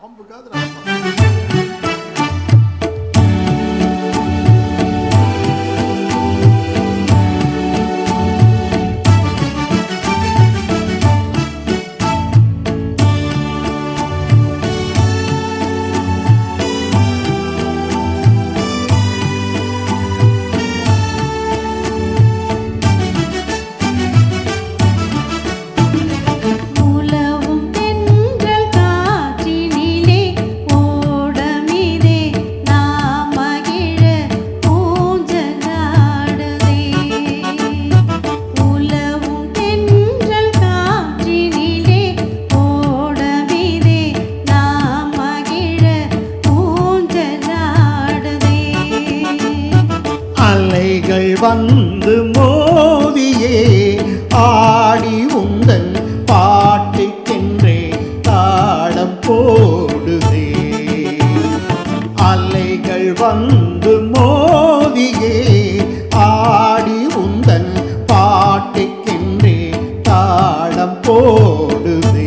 பாம்புக்காது வந்து மோதியே ஆடி உந்தன் பாட்டுக்கென்றே தாளம் போடுதே. அலைகள் வந்து மோதியே ஆடி உந்தன் பாட்டுக்கென்றே தாளம் போடுதே.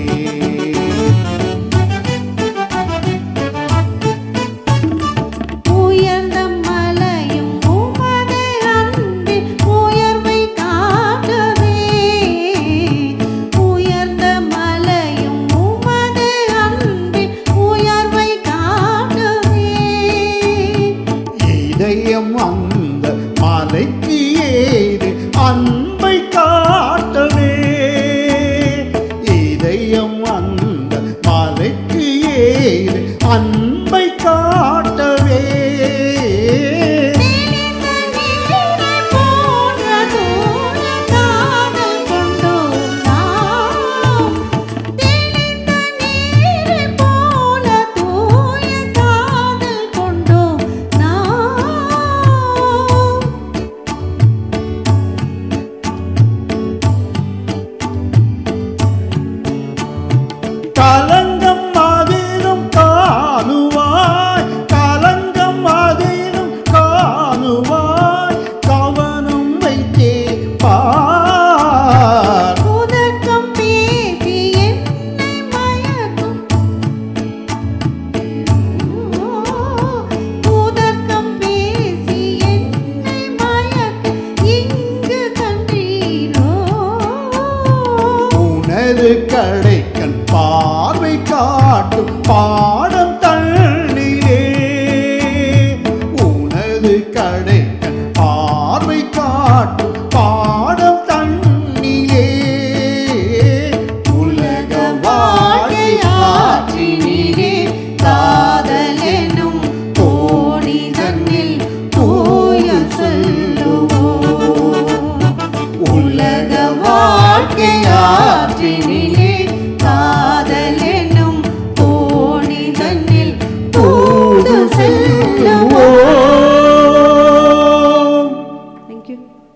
அந்த மலைக்கு ஏறு அன்பை காட்டவே. இதயம் அந்த மலைக்கு ஏறு அன்பை காட்டவே. கலங்கம் அதிலும் காணுவாய், கலங்கம் அதிலும் காணுவாய், கவனம் வைத்தே பார். உதக்கம் பேசி என்னை மயக்கும், உதக்கம் பேசி என்னை மயக்கும் இங்கு கண்டீரோ. உனது கடைக்கண் பார்வை காட்டும் பாடம் தள்ளிலே. உனது கடைக்கண் பார்வை காட்டும் பாடம் தண்ணிலே. உலக வாழ்க்கை ஆற்றினிலே காதலெனும் கோடி தன்னில் தூய சொல்லுவோம். உலக வாழ்க்கை ஆற்றினிலே காதலெனும் தோணி தன்னில் தூது செல்லும்.